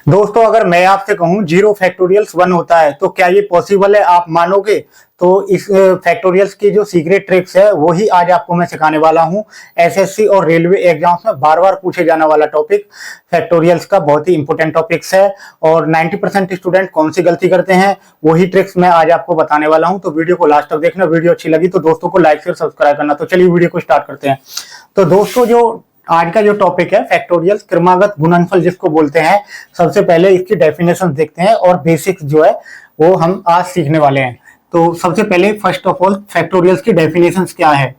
दोस्तों अगर मैं आपसे कहूं जीरो फैक्टोरियल्स वन होता है तो क्या ये पॉसिबल है, आप मानोगे? तो इस फैक्टोरियल्स की जो सीक्रेट ट्रिक्स है वही आज आपको मैं सिखाने वाला हूं। एसएससी और रेलवे एग्जाम्स में बार बार पूछे जाने वाला टॉपिक फैक्टोरियल्स का बहुत ही इंपॉर्टेंट टॉपिक्स है और 90% स्टूडेंट कौन सी गलती करते हैं वही ट्रिक्स मैं आज आपको बताने वाला हूं। तो वीडियो को लास्ट तक देखना। वीडियो अच्छी लगी तो दोस्तों को लाइक शेयर सब्सक्राइब करना। तो चलिए वीडियो को स्टार्ट करते हैं। तो दोस्तों जो आज का जो टॉपिक है फैक्टोरियल्स क्रमागत गुणनफल जिसको बोलते हैं, सबसे पहले इसकी डेफिनेशन देखते हैं और बेसिक्स जो है वो हम आज सीखने वाले हैं। तो सबसे पहले फर्स्ट ऑफ ऑल फैक्टोरियल्स की डेफिनेशंस क्या है।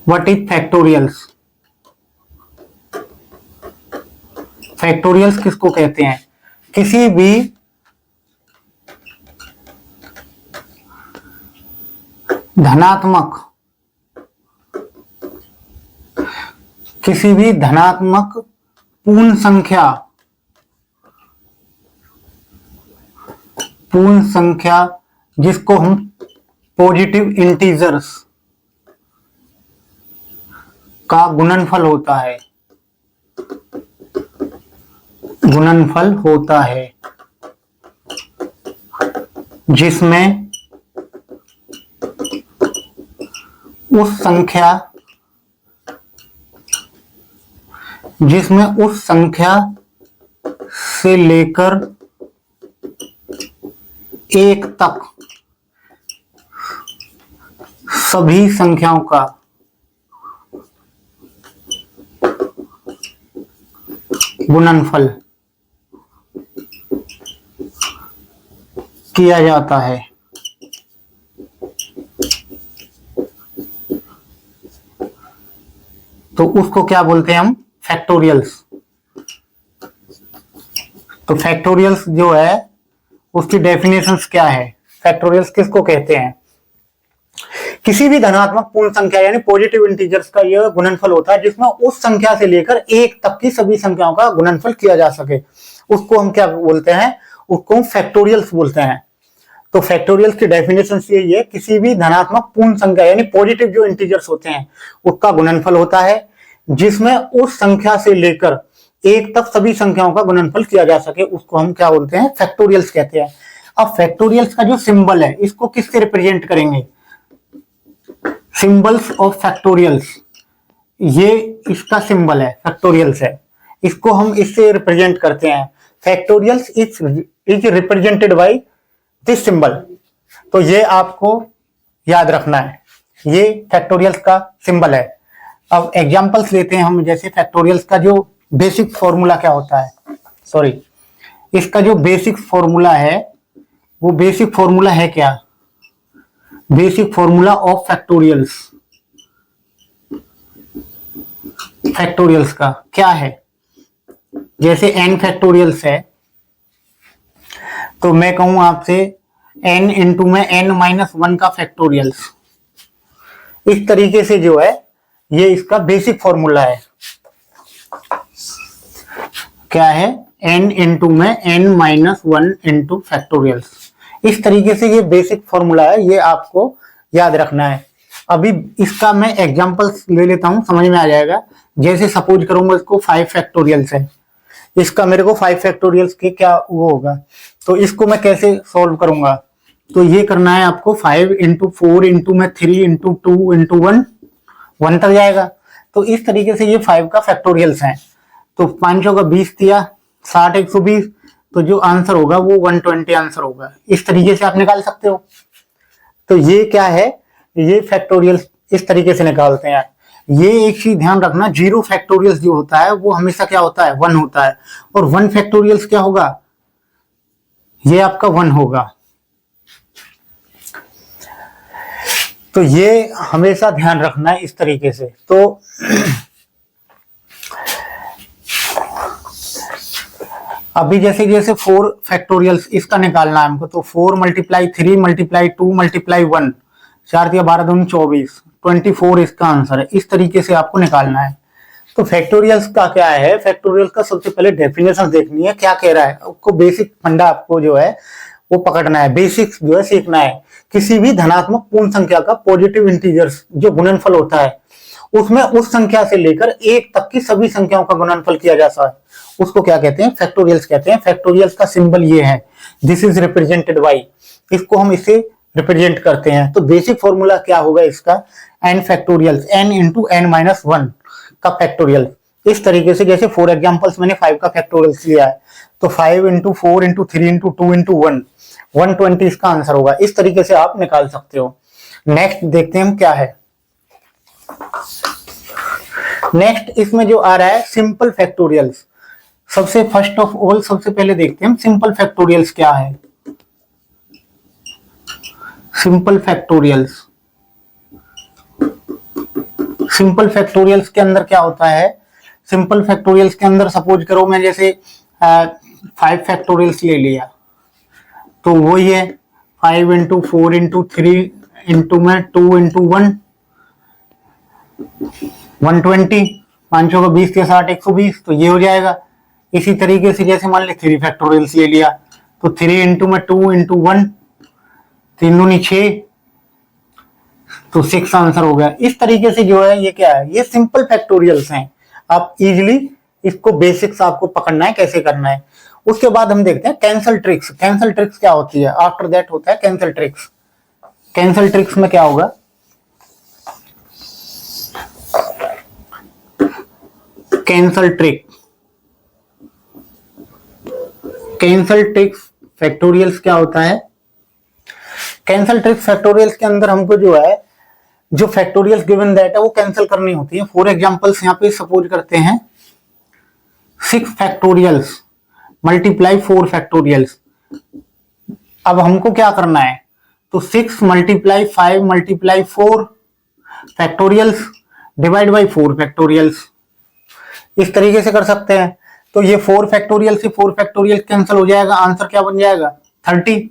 What is factorials? फैक्टोरियल्स किसको कहते हैं? किसी भी धनात्मक पूर्ण संख्या जिसको हम पॉजिटिव इंटीजर्स का गुणनफल होता है जिसमें उस संख्या से लेकर एक तक सभी संख्याओं का गुणनफल किया जाता है। तो उसको क्या बोलते हैं हम? फैक्टोरियल्स। तो फैक्टोरियल्स जो है उसकी डेफिनेशंस क्या है? फैक्टोरियल्स किसको कहते हैं? किसी भी धनात्मक पूर्ण संख्या यानी पॉजिटिव इंटीजर्स का यह गुणनफल होता है जिसमें उस संख्या से लेकर एक तक की सभी संख्याओं का गुणनफल किया जा सके। उसको हम क्या बोलते हैं? उसको हम फैक्टोरियल्स बोलते हैं। तो फैक्टोरियल्स की डेफिनेशन यही है, किसी भी धनात्मक पूर्ण संख्या यानी पॉजिटिव जो इंटीजर्स होते हैं उसका गुणनफल होता है जिसमें उस संख्या से लेकर एक तक सभी संख्याओं का गुणनफल किया जा सके। उसको हम क्या बोलते हैं? फैक्टोरियल्स कहते हैं। अब फैक्टोरियल्स का जो सिंबल है इसको किससे रिप्रेजेंट करेंगे? सिंबल्स ऑफ फैक्टोरियल्स, ये इसका सिंबल है, फैक्टोरियल्स है, इसको हम इससे रिप्रेजेंट करते हैं। Factorials is represented by this symbol. तो ये आपको याद रखना है, ये फैक्टोरियल्स का सिंबल है। अब एग्जांपल्स लेते हैं हम, जैसे फैक्टोरियल्स का जो बेसिक फॉर्मूला क्या होता है, इसका जो बेसिक फॉर्मूला है वो बेसिक फॉर्मूला है क्या? बेसिक फॉर्मूला ऑफ फैक्टोरियल्स का क्या है? जैसे n फैक्टोरियल्स है तो मैं कहूं आपसे n इंटू में n-1 का फैक्टोरियल्स, इस तरीके से जो है ये इसका बेसिक फॉर्मूला है। क्या है? n इंटू में n-1 इंटू फैक्टोरियल्स, इस तरीके से ये बेसिक फॉर्मूला है, ये आपको याद रखना है। अभी इसका मैं एग्जांपल्स ले लेता हूं, समझ में आ जाएगा। जैसे सपोज करूंगा इसको 5 फैक्टोरियल्स है, इसका मेरे को 5 फैक्टोरियल्स के क्या वो होगा, तो इसको मैं कैसे सॉल्व करूंगा? तो ये करना है आपको 5 इंटू 4 इंटू में 3 इंटू 2 इंटू 1 तक जाएगा। तो इस तरीके से ये 5 का फैक्टोरियल्स हैं। तो 5 का 20 दिया, 60 120, तो जो आंसर होगा वो 120 आंसर होगा। इस तरीके से आप निकाल सकते हो। तो ये क्या है? ये फैक्टोरियल्स इस तरीके से निकालते हैं। ये एक चीज ध्यान रखना, जीरो फैक्टोरियल्स जो होता है वो हमेशा क्या होता है? 1 होता है। और 1 फैक्टोरियल्स क्या होगा? ये आपका 1 होगा। तो ये हमेशा ध्यान रखना है इस तरीके से। तो अभी जैसे 4 फैक्टोरियल्स इसका निकालना है हमको, तो 4 × 3 × 2 × 1, 4 × 12 दूनी 24, 24 इसका आंसर है। इस तरीके से आपको निकालना है। तो फैक्टोरियल्स का क्या है? फैक्टोरियल्स का सबसे पहले डेफिनेशन देखनी है, क्या कह रहा है। आपको बेसिक फंडा आपको जो है वो पकड़ना है, बेसिक्स जो है सीखना है किसी भी धनात्मक पूर्ण संख्या का पॉजिटिव इंटीजर्स जो गुणनफल होता है उसमें उस संख्या से लेकर 1 तक की सभी संख्याओं का गुणनफल किया जाता है, उसको क्या कहते हैं? फैक्टोरियल्स कहते हैं। फैक्टोरियल्स का सिंबल ये है, दिस इज रिप्रेजेंटेड बाई, इसको हम इसे रिप्रेजेंट करते हैं। तो बेसिक फॉर्मूला क्या होगा इसका? n factorials, n into n minus 1 का फैक्टोरियल। इस तरीके से जैसे फॉर एग्जाम्पल्स मैंने 5 का फैक्टोरियल्स लिया है, तो 5 इंटू 4 इंटू 3 इंटू 2 इंटू 1, 120 इसका आंसर होगा। इस तरीके से आप निकाल सकते हो। नेक्स्ट देखते हैं हम क्या है। नेक्स्ट इसमें जो आ रहा है सिंपल फैक्टोरियल्स। सबसे फर्स्ट ऑफ ऑल सबसे पहले देखते हैं हम सिंपल फैक्टोरियल्स क्या है। सिंपल फैक्टोरियल्स, सिंपल फैक्टोरियल्स के अंदर क्या होता है? सिंपल फैक्टोरियल्स के अंदर सपोज करो मैं जैसे 5 फैक्टोरियल्स ले लिया, तो वही है 5 इंटू 4 इंटू 3 इंटू में 2 इंटू 1, 120, 5 का 20 के 60, 120, तो ये हो जाएगा। इसी तरीके से जैसे मान ली 3 फैक्टोरियल्स ले लिया, तो 3 इंटू में 2 इंटू 1, 3 दूनी 6, तो 6 आंसर हो गया। इस तरीके से जो है ये क्या है? ये सिंपल फैक्टोरियल्स हैं। आप इजीली इसको बेसिक्स आपको पकड़ना है कैसे करना है। उसके बाद हम देखते हैं कैंसल ट्रिक्स। कैंसल ट्रिक्स क्या होती है? आफ्टर दैट होता है कैंसल ट्रिक्स। कैंसल ट्रिक्स में क्या होगा? Cancel trick, cancel tricks factorials क्या होता है? कैंसल ट्रिक्स फैक्टोरियल्स के अंदर हमको जो है जो फैक्टोरियल्स गिवन दैट है वो कैंसिल करनी होती है। फॉर एग्जांपल्स यहाँ पे सपोज करते हैं 6 फैक्टोरियल्स मल्टीप्लाई 4 फैक्टोरियल्स। अब हमको क्या करना है? तो 6 multiply 5 multiply 4 factorials divide by 4 factorials. इस तरीके से कर सकते हैं। तो ये 4 फैक्टोरियल से 4 फैक्टोरियल कैंसिल हो जाएगा, आंसर क्या बन जाएगा? 30।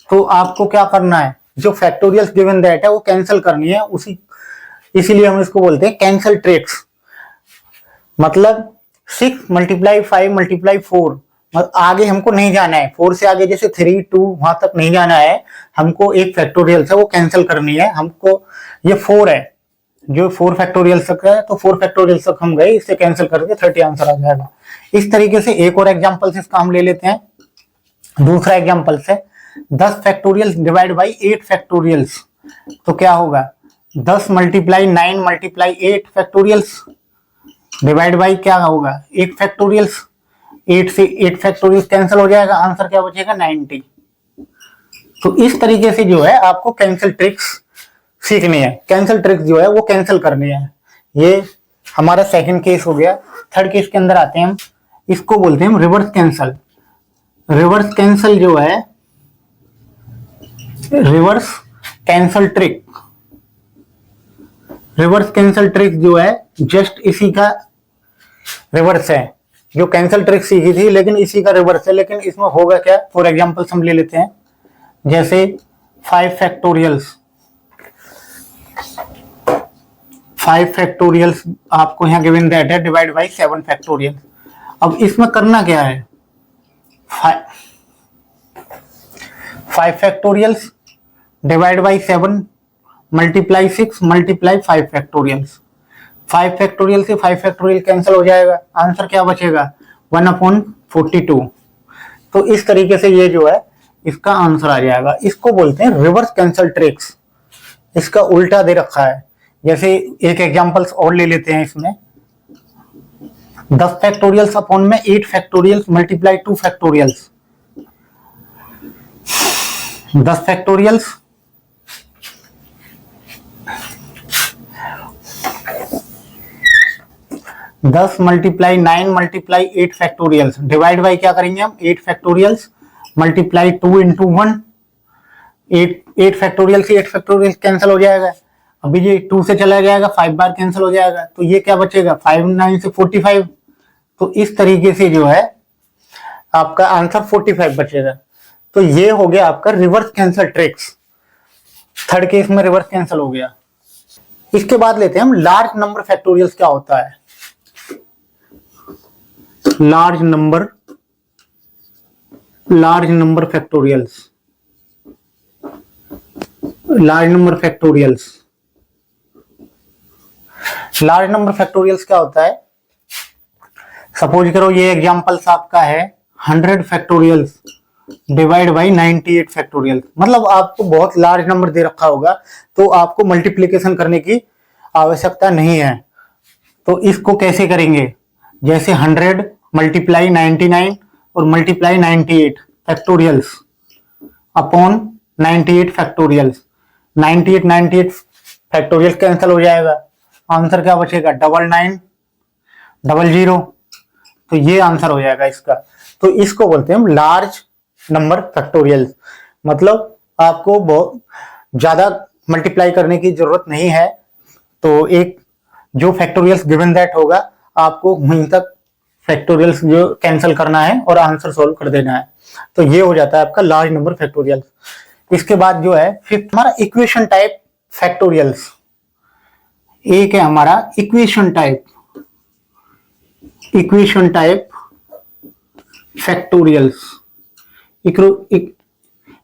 तो आपको क्या करना है? जो फैक्टोरियल्स गिवन दैट है वो कैंसिल करनी है, उसी इसीलिए हम इसको बोलते हैं कैंसिल ट्रिक्स। मतलब 6 मल्टीप्लाई 5 मल्टीप्लाई 4, आगे हमको नहीं जाना है। 4 से आगे जैसे 3 2 वहां तक नहीं जाना है, हमको एक फैक्टोरियल है वो कैंसिल करनी है। हमको ये 4 है, जो 4 फैक्टोरियल तक है, तो 4 फैक्टोरियल तक हम गए, इससे कैंसिल करके 30 आंसर आ जाएगा। इस तरीके से एक और एग्जांपल से इसका हम ले लेते हैं। दूसरा एग्जांपल से 10 फैक्टोरियल्स डिवाइड बाई 8 फैक्टोरियल्स, तो क्या होगा? 10 multiply 9 multiply 8 factorials divide by क्या होगा? 8 फैक्टोरियल्स। 8 से 8 फैक्टोरियल्स कैंसिल हो जाएगा, आंसर क्या बचेगा? 90। तो इस तरीके से जो है आपको कैंसिल ट्रिक्स सीखनी है। कैंसिल ट्रिक्स जो है वो कैंसिल करनी है। ये हमारा सेकंड केस हो गया। थर्ड केस के अंदर आते हैं हम, इसको बोलते हैं हम रिवर्स कैंसल। रिवर्स कैंसल जो है, reverse cancel trick, reverse cancel trick जो है जस्ट इसी का रिवर्स है। जो कैंसल ट्रिक सीखी थी लेकिन इसी का रिवर्स है। लेकिन इसमें होगा क्या? फॉर एग्जांपल हम ले लेते हैं जैसे 5 फैक्टोरियल्स, 5 फैक्टोरियल्स आपको यहाँ गिवन दैट है डिवाइड बाई 7 फैक्टोरियल। अब इसमें करना क्या है? 5 factorials divide by 7 multiply 6 multiply 5 factorials. 5 factorial से 5 फैक्टोरियल कैंसिल हो जाएगा, आंसर क्या बचेगा? 1/42। तो इस तरीके से ये जो है इसका आंसर आ जाएगा। इसको बोलते हैं रिवर्स कैंसल ट्रिक्स। इसका उल्टा दे रखा है। जैसे एक एग्जांपल्स और ले लेते हैं इसमें, 10 फैक्टोरियल्स अपॉन में 8 factorials multiply 2 factorials. 10 factorials 10 multiply 9 multiply 8 factorials divide by क्या करेंगे हम? 8 फैक्टोरियल्स मल्टीप्लाई 2 इंटू 1। 8 फैक्टोरियल से 8 फैक्टोरियल कैंसिल हो जाएगा। अभी ये 2 से चला जाएगा, 5 बार कैंसिल हो जाएगा, तो ये क्या बचेगा? 5 9 से 45। तो इस तरीके से जो है आपका आंसर 45 बचेगा। तो ये हो गया आपका reverse cancel tricks. Third case में रिवर्स कैंसल हो गया। इसके बाद लेते हैं हम लार्ज नंबर फैक्टोरियल्स क्या होता है। Large number factorials. Large number factorials. Large number factorials क्या होता है? सपोज करो ये एग्जांपल्स आपका है 100 फैक्टोरियल्स डिवाइड बाई 98 फैक्टोरियल। मतलब आपको बहुत लार्ज नंबर दे रखा होगा तो आपको मल्टीप्लिकेशन करने की आवश्यकता नहीं है। तो इसको कैसे करेंगे? जैसे 100 मल्टीप्लाई 99 और multiply 98 factorials upon 98 factorials. 98 factorial cancel हो जाएगा, आंसर क्या बचेगा? 9900। तो ये आंसर हो जाएगा इसका। तो इसको बोलते हैं हम लार्ज नंबर फैक्टोरियल्स। मतलब आपको बहुत ज्यादा मल्टीप्लाई करने की जरूरत नहीं है। तो एक जो फैक्टोरियल्स गिवन दैट होगा आपको वहीं तक फैक्टोरियल्स जो कैंसिल करना है और आंसर सॉल्व कर देना है। तो ये हो जाता है आपका लार्ज नंबर फैक्टोरियल्स। इसके बाद जो है फिफ्थ हमारा इक्वेशन टाइप फैक्टोरियल्स। एक है हमारा equation type factorials.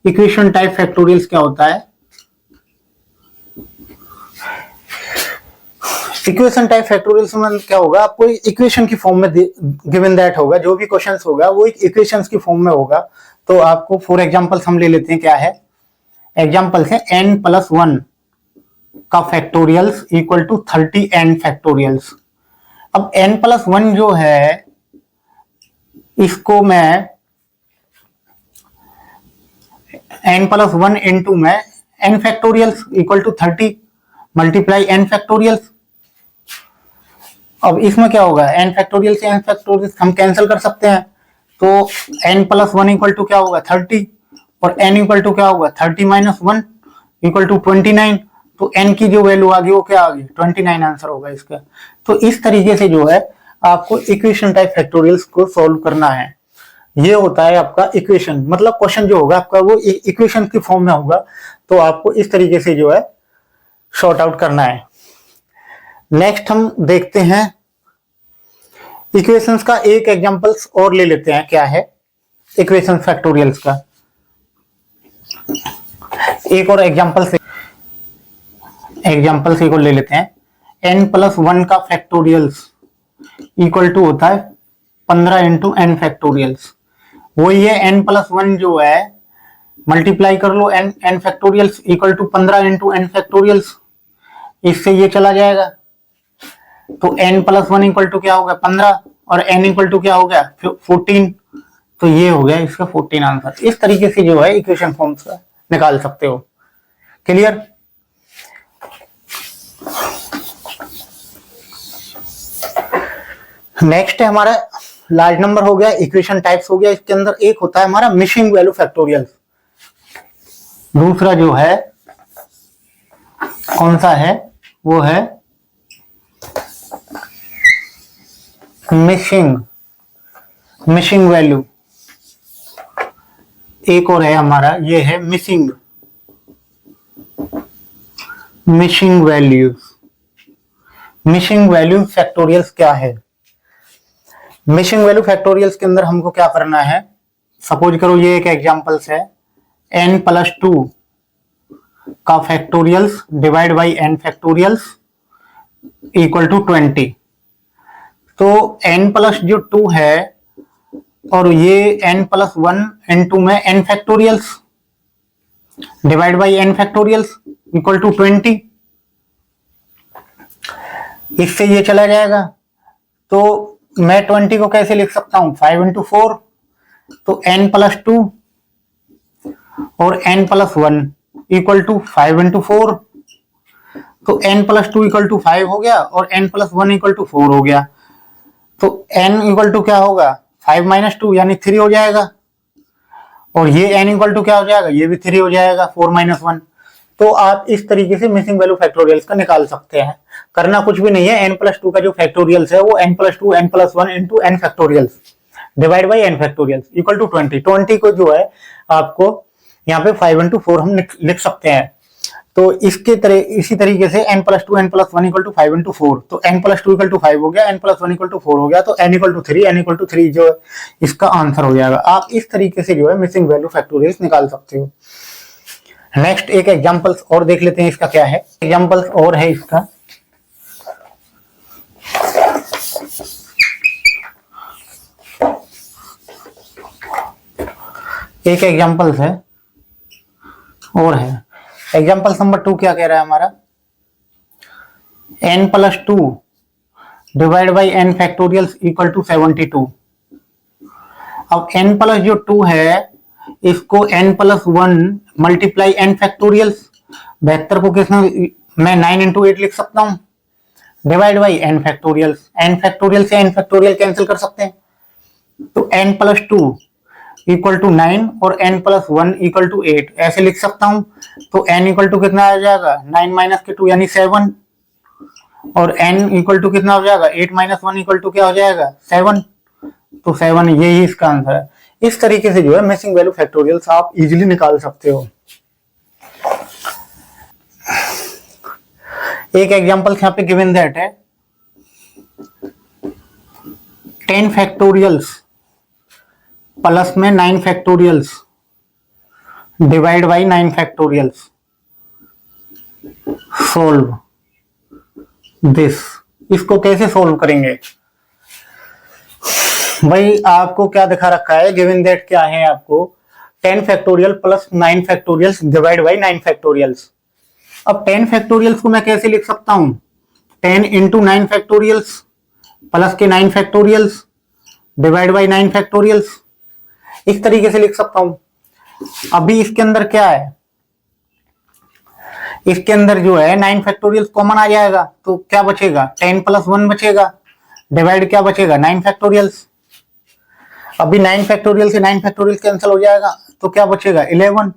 Equation type factorials क्या होता है? इक्वेशन टाइप फैक्टोरियल्स में क्या होगा? आपको इक्वेशन की फॉर्म में गिवन दैट होगा, जो भी क्वेश्चंस होगा वो एक इक्वेशंस की फॉर्म में होगा। तो आपको फॉर एग्जांपल्स हम ले लेते हैं। क्या है एग्जांपल्स है? n+1 का factorials equal to 30 n factorials. अब n+1 जो है इसको मैं n+1 इंटू में n factorials equal to 30 multiply n factorials. अब इसमें क्या होगा? n फैक्टोरियल से n फैक्टोरियल हम कैंसिल कर सकते हैं। तो n+1 इक्वल टू क्या होगा? 30 और n इक्वल टू क्या होगा? 30 - 1 इक्वल टू 29। तो n की जो वैल्यू आ गई वो क्या आ गई? 29 आंसर होगा इसका। तो इस तरीके से जो है आपको इक्वेशन टाइप फैक्टोरियल्स को सॉल्व करना है। ये होता है आपका इक्वेशन। मतलब क्वेश्चन जो होगा आपका वो इक्वेशन की फॉर्म में होगा। तो आपको इस तरीके से जो है सॉर्ट आउट करना है। नेक्स्ट हम देखते हैं इक्वेशंस का एक एग्जांपल्स और ले लेते हैं। क्या है इक्वेशन फैक्टोरियल्स का? एक और एग्जांपल्स एक और ले लेते हैं। n+1 का फैक्टोरियल्स इक्वल टू होता है 15 इंटू n फैक्टोरियल्स। वही है n+1 जो है मल्टीप्लाई कर लो n factorials equal to 15 into n factorials. इससे ये चला जाएगा। तो n+1 इक्वल टू क्या होगा? 15 और n इक्वल टू क्या हो गया? 14। तो ये हो गया इसका 14 आंसर। इस तरीके से जो है इक्वेशन फॉर्म्स का निकाल सकते हो। क्लियर? नेक्स्ट है हमारा लार्ज नंबर हो गया, इक्वेशन टाइप्स हो गया। इसके अंदर एक होता है हमारा मिसिंग वैल्यू फैक्टोरियल। दूसरा जो है कौन सा है? वो है मिसिंग वैल्यू। एक और है हमारा, ये है मिसिंग वैल्यू फैक्टोरियल्स। क्या है मिसिंग वैल्यू फैक्टोरियल्स के अंदर हमको क्या करना है? सपोज करो ये एक एग्जांपल्स है n+2 का factorials divide by n factorials equal to 20। तो n+2 है और ये n+1 इंटू में n factorials divide by n factorials equal to 20। इससे ये चला जाएगा। तो मैं 20 को कैसे लिख सकता हूं? 5 इंटू 4। तो n+2 और n+1 इक्वल टू 5 इंटू 4। तो n+2 इक्वल टू 5 हो गया और n+1 इक्वल टू 4 हो गया। तो n इक्वल टू क्या होगा? 5 - 2 यानी 3 हो जाएगा। और ये n इक्वल टू क्या हो जाएगा? ये भी 3 हो जाएगा, 4 - 1। तो आप इस तरीके से मिसिंग वैल्यू फैक्टोरियल्स का निकाल सकते हैं। करना कुछ भी नहीं है। n+2 का जो फैक्टोरियल्स है वो n+2 n+1 into n factorials divide by n factorials equal to 20। 20 को जो है आपको यहाँ पे 5 इंटू 4 हम लिख सकते हैं। तो इसी तरीके से n+2 n+1 equal to 5 into 4। तो n+2 इक्वल टू 5 हो गया, n+1 इक्वल टू 4 हो गया। तो n इक्वल टू 3 जो है इसका आंसर हो जाएगा। आप इस तरीके से जो है मिसिंग वैल्यू फैक्टोरियल्स निकाल सकते हो। नेक्स्ट एक एग्जांपल्स और देख लेते हैं इसका क्या है। एग्जांपल्स और है इसका, एक एग्जांपल्स है और है। एग्जांपल्स नंबर 2 क्या कह रहा है हमारा, n+2 divide by n factorial equal to 72। अब n प्लस जो 2 है इसको n+1 मल्टीप्लाई n फैक्टोरियल्स, 72 को किसने मैं 9 इंटू 8 लिख सकता हूं, divide by n factorials, n factorial से n फैक्टोरियल कैंसिल कर सकते हैं, तो n+2 इक्वल टू 9 और n+1 इक्वल टू 8 ऐसे लिख सकता हूं। तो n इक्वल टू कितना आ जाएगा, 9 माइनस के 2 यानी 7, और n इक्वल टू कितना हो जाएगा, 8 माइनस 1 इक्वल टू क्या हो जाएगा, 7। तो 7 यही इसका आंसर है। इस तरीके से जो है मिसिंग वैल्यू फैक्टोरियल्स आप इजीली निकाल सकते हो। एक एग्जांपल यहाँ पे गिवन दैट है 10 फैक्टोरियल्स प्लस में 9 factorials divide by 9 factorials, solve this. इसको कैसे सोल्व करेंगे भाई, आपको क्या दिखा रखा है, गिवन दैट क्या है आपको, 10 factorial plus 9 factorials divide by 9 factorials. अब 10 फैक्टोरियल्स को मैं कैसे लिख सकता हूं, 10 इंटू 9 फैक्टोरियल्स प्लस के 9 फैक्टोरियल्स डिवाइड बाई 9 फैक्टोरियल्स, इस तरीके से लिख सकता हूं। अभी इसके अंदर क्या है, इसके अंदर जो है 9 फैक्टोरियल्स कॉमन आ जाएगा, तो क्या बचेगा, 10+1 बचेगा, डिवाइड क्या बचेगा, 9 फैक्टोरियल्स। अभी 9 फैक्टोरियल से 9 फैक्टोरियल कैंसिल हो जाएगा, तो क्या बचेगा, 11।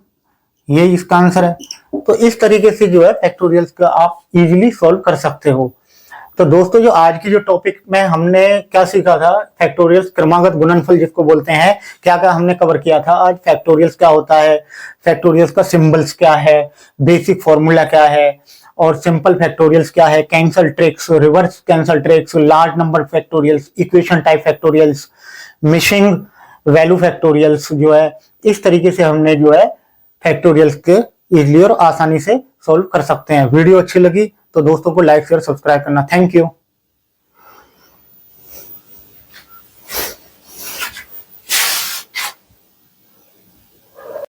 यही इसका आंसर है। तो इस तरीके से जो है फैक्टोरियल्स का आप इजीली सॉल्व कर सकते हो। तो दोस्तों जो आज की जो टॉपिक में हमने क्या सीखा था, फैक्टोरियल्स क्रमागत गुणनफल जिसको बोलते हैं, क्या क्या हमने कवर किया था आज। फैक्टोरियल्स क्या होता है, फैक्टोरियल्स का सिंबल्स क्या है, बेसिक फॉर्मूला क्या है, और सिंपल फैक्टोरियल्स क्या है, cancel tricks, reverse cancel tricks, large number factorials, equation type factorials, missing value factorials, जो है इस तरीके से हमने जो है फैक्टोरियल्स के इजीली और आसानी से सॉल्व कर सकते हैं। वीडियो अच्छी लगी तो दोस्तों को लाइक शेयर सब्सक्राइब करना। Thank you.